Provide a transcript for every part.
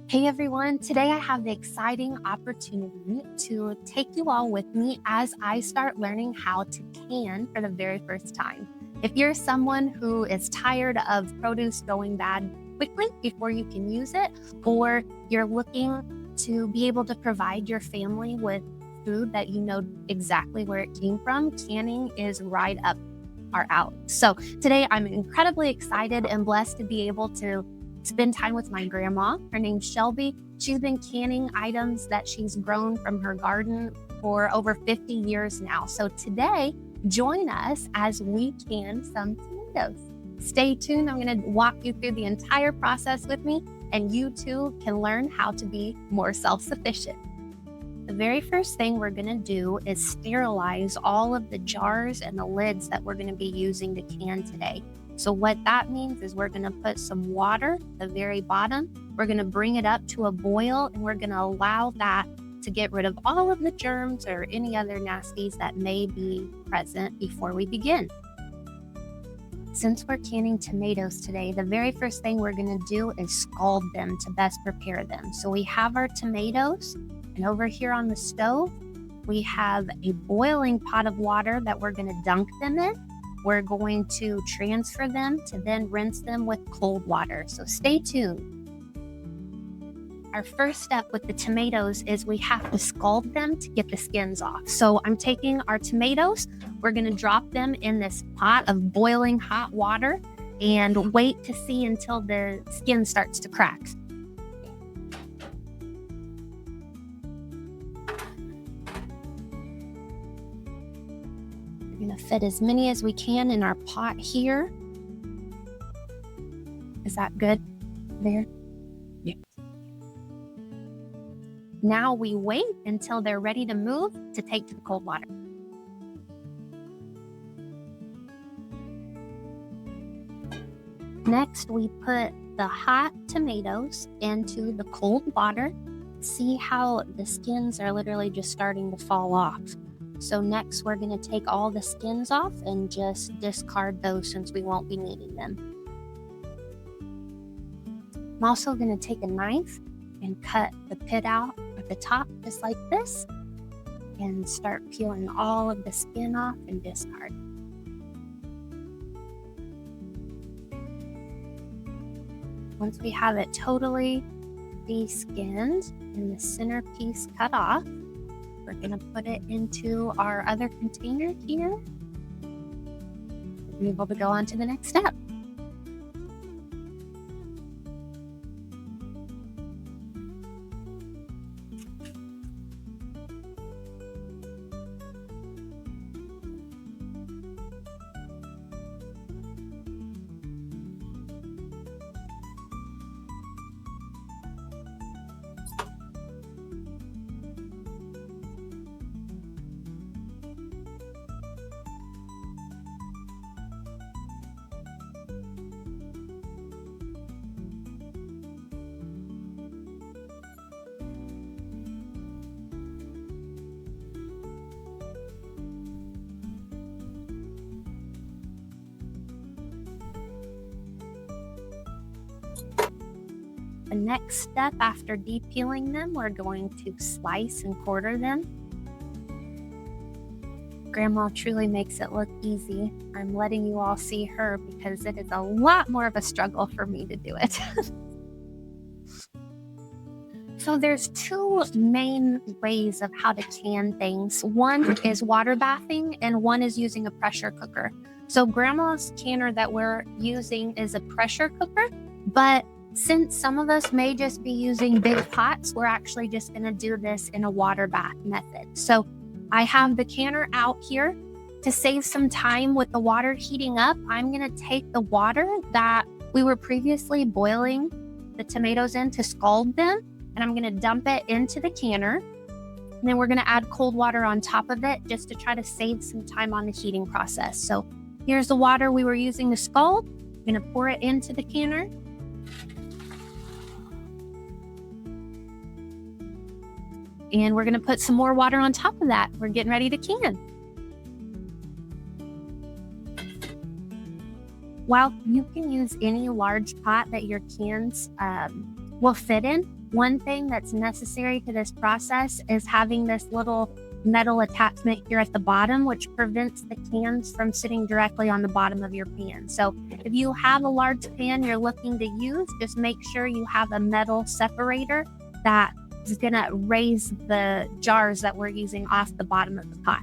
Hey everyone, today I have the exciting opportunity to take you all with me as I start learning how to can for the very first time. If you're someone who is tired of produce going bad quickly before you can use it, or you're looking to be able to provide your family with food that you know exactly where it came from, canning is right up our alley. So today I'm incredibly excited and blessed to be able to spend time with my grandma. Her name's Shelby. She's been canning items that she's grown from her garden for over 50 years now. So today, join us as we can some tomatoes. Stay tuned. I'm going to walk you through the entire process with me, and you too can learn how to be more self-sufficient. The very first thing we're going to do is sterilize all of the jars and the lids that we're going to be using to can today. So what that means is we're going to put some water at the very bottom. We're going to bring it up to a boil, and we're going to allow that to get rid of all of the germs or any other nasties that may be present before we begin. Since we're canning tomatoes today, the very first thing we're going to do is scald them to best prepare them. So we have our tomatoes, and over here on the stove, we have a boiling pot of water that we're going to dunk them in. We're going to transfer them to then rinse them with cold water. So stay tuned. Our first step with the tomatoes is we have to scald them to get the skins off. So I'm taking our tomatoes, we're going to drop them in this pot of boiling hot water and wait to see until the skin starts to crack. We're going to fit as many as we can in our pot here. Is that good there? Yeah. Now we wait until they're ready to move to take to the cold water. Next, we put the hot tomatoes into the cold water. See how the skins are literally just starting to fall off. So next, we're going to take all the skins off and just discard those since we won't be needing them. I'm also going to take a knife and cut the pit out at the top just like this and start peeling all of the skin off and discard. Once we have it totally de-skinned and the center piece cut off, we're going to put it into our other container here. We'll be able to go on to the next step. The next step after de-peeling them, we're going to slice and quarter them. Grandma truly makes it look easy. I'm letting you all see her because it is a lot more of a struggle for me to do it. So there's two main ways of how to can things. One is water bathing and one is using a pressure cooker. So Grandma's canner that we're using is a pressure cooker, but since some of us may just be using big pots, we're actually just going to do this in a water bath method. So I have the canner out here. To save some time with the water heating up, I'm going to take the water that we were previously boiling the tomatoes in to scald them, and I'm going to dump it into the canner. And then we're going to add cold water on top of it just to try to save some time on the heating process. So here's the water we were using to scald. I'm going to pour it into the canner. And we're going to put some more water on top of that. We're getting ready to can. While you can use any large pot that your cans will fit in, One thing that's necessary to this process is having this little metal attachment here at the bottom, which prevents the cans from sitting directly on the bottom of your pan. So if you have a large pan you're looking to use, just make sure you have a metal separator that is gonna raise the jars that we're using off the bottom of the pot.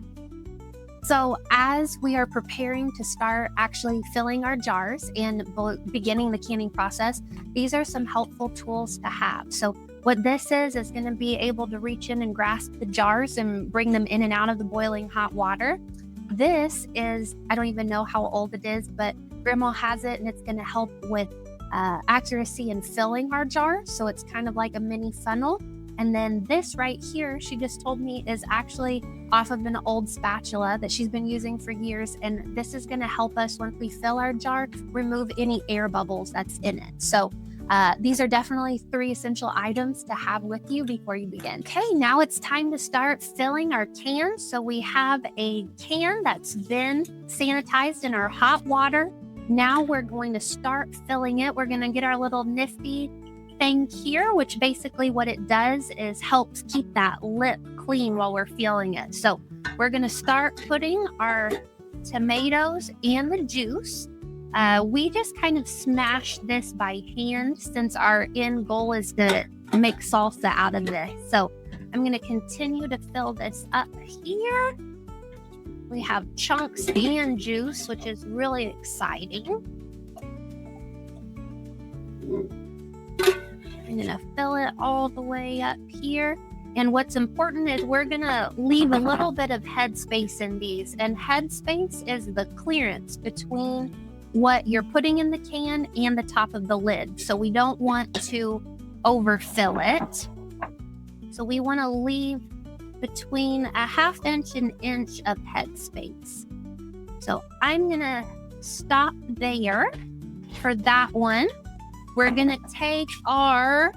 So as we are preparing to start actually filling our jars and beginning the canning process, these are some helpful tools to have. So what this is going to be able to reach in and grasp the jars and bring them in and out of the boiling hot water. This is, I don't even know how old it is, but Grandma has it, and it's going to help with accuracy in filling our jars. So it's kind of like a mini funnel. And then this right here, she just told me, is actually off of an old spatula that she's been using for years. And this is going to help us, once we fill our jar, remove any air bubbles that's in it. So these are definitely 3 essential items to have with you before you begin. Okay, now it's time to start filling our cans. So we have a can that's been sanitized in our hot water. Now we're going to start filling it. We're going to get our little nifty thing here, which basically what it does is helps keep that lip clean while we're filling it. So we're going to start putting our tomatoes and the juice. We just kind of smash this by hand since our end goal is to make salsa out of this. So I'm going to continue to fill this up here. We have chunks and juice, which is really exciting. I'm going to fill it all the way up here. And what's important is we're going to leave a little bit of headspace in these. And headspace is the clearance between what you're putting in the can and the top of the lid. So we don't want to overfill it. So we want to leave between a 1/2 inch and inch of headspace. So I'm going to stop there for that one. We're going to take our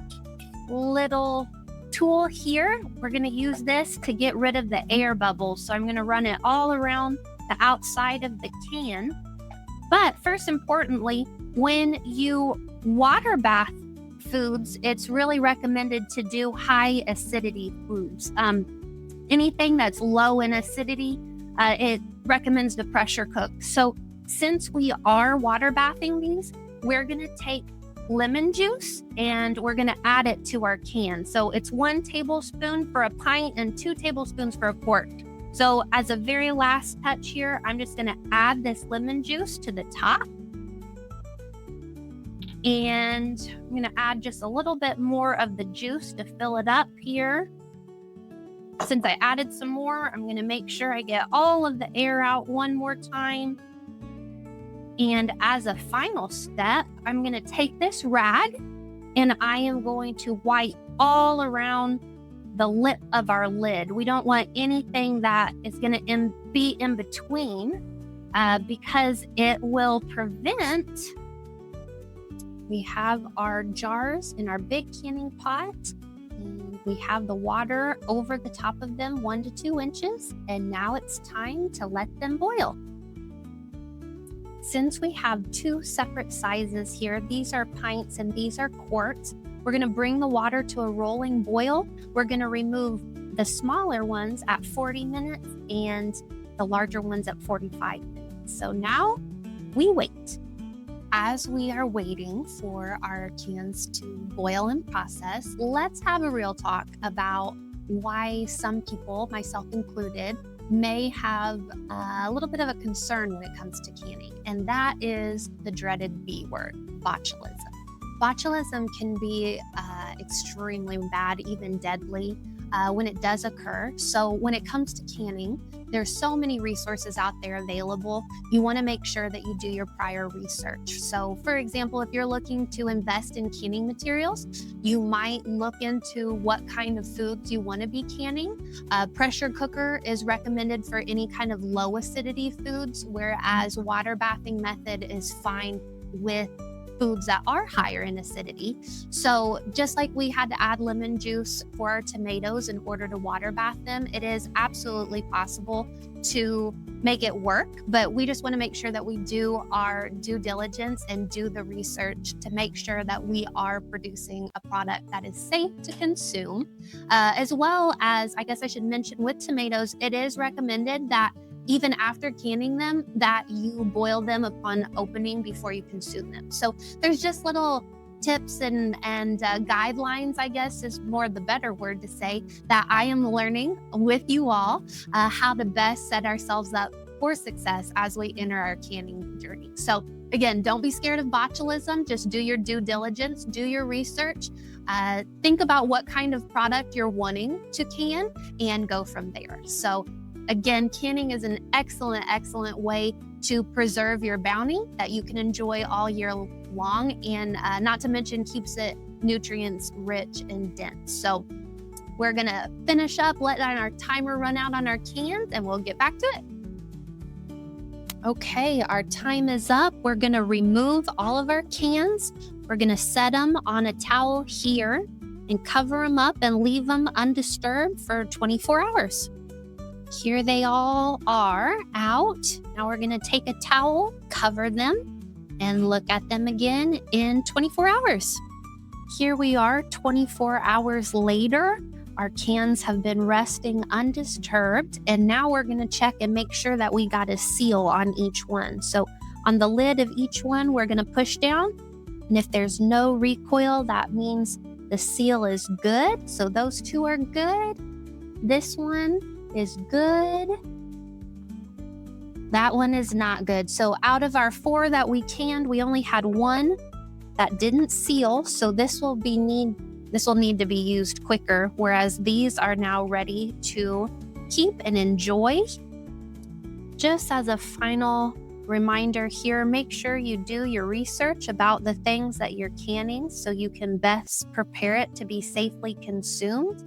little tool here. We're going to use this to get rid of the air bubbles. So I'm going to run it all around the outside of the can. But first, importantly, when you water bath foods, it's really recommended to do high acidity foods. Anything that's low in acidity, it recommends to pressure cook. So since we are water bathing these, we're going to take lemon juice and we're going to add it to our can. So it's 1 tablespoon for a pint and 2 tablespoons for a quart. So as a very last touch here, I'm just going to add this lemon juice to the top. And I'm going to add just a little bit more of the juice to fill it up here. Since I added some more, I'm going to make sure I get all of the air out one more time. And as a final step, I'm going to take this rag and I am going to wipe all around the lip of our lid. We don't want anything that is going to be in between because it will prevent. We have our jars in our big canning pot. And we have the water over the top of them 1 to 2 inches. And now it's time to let them boil. Since we have 2 separate sizes here, these are pints and these are quarts, we're going to bring the water to a rolling boil. We're going to remove the smaller ones at 40 minutes and the larger ones at 45 minutes. So now we wait. As we are waiting for our cans to boil and process, let's have a real talk about why some people, myself included, may have a little bit of a concern when it comes to canning, and that is the dreaded B word, botulism. Botulism can be extremely bad, even deadly, when it does occur. So when it comes to canning, there's so many resources out there available. You want to make sure that you do your prior research. So for example, if you're looking to invest in canning materials, you might look into what kind of foods you want to be canning. Pressure cooker is recommended for any kind of low acidity foods, whereas water bathing method is fine with foods that are higher in acidity. So just like we had to add lemon juice for our tomatoes in order to water bath them, it is absolutely possible to make it work, but we just want to make sure that we do our due diligence and do the research to make sure that we are producing a product that is safe to consume. As well as, I guess I should mention with tomatoes, it is recommended that even after canning them, that you boil them upon opening before you consume them. So there's just little tips and guidelines, I guess is more the better word to say, that I am learning with you all how to best set ourselves up for success as we enter our canning journey. So again, don't be scared of botulism. Just do your due diligence, do your research, think about what kind of product you're wanting to can, and go from there. So again, canning is an excellent way to preserve your bounty that you can enjoy all year long, and not to mention keeps it nutrients rich and dense. So we're gonna finish up, letting our timer run out on our cans, and we'll get back to it. Okay, our time is up. We're gonna remove all of our cans. We're gonna set them on a towel here and cover them up and leave them undisturbed for 24 hours. Here they all are out. Now we're gonna take a towel, cover them, and look at them again in 24 hours. Here we are 24 hours later. Our cans have been resting undisturbed, and now we're gonna check and make sure that we got a seal on each one. So on the lid of each one, we're gonna push down, and if there's no recoil, that means the seal is good. So those two are good. This one is good. That one is not good. So out of our 4 that we canned, we only had 1 that didn't seal. So this will need to be used quicker, whereas these are now ready to keep and enjoy. Just as a final reminder here, make sure you do your research about the things that you're canning so you can best prepare it to be safely consumed.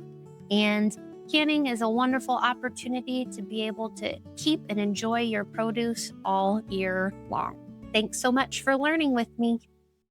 And canning is a wonderful opportunity to be able to keep and enjoy your produce all year long. Thanks so much for learning with me.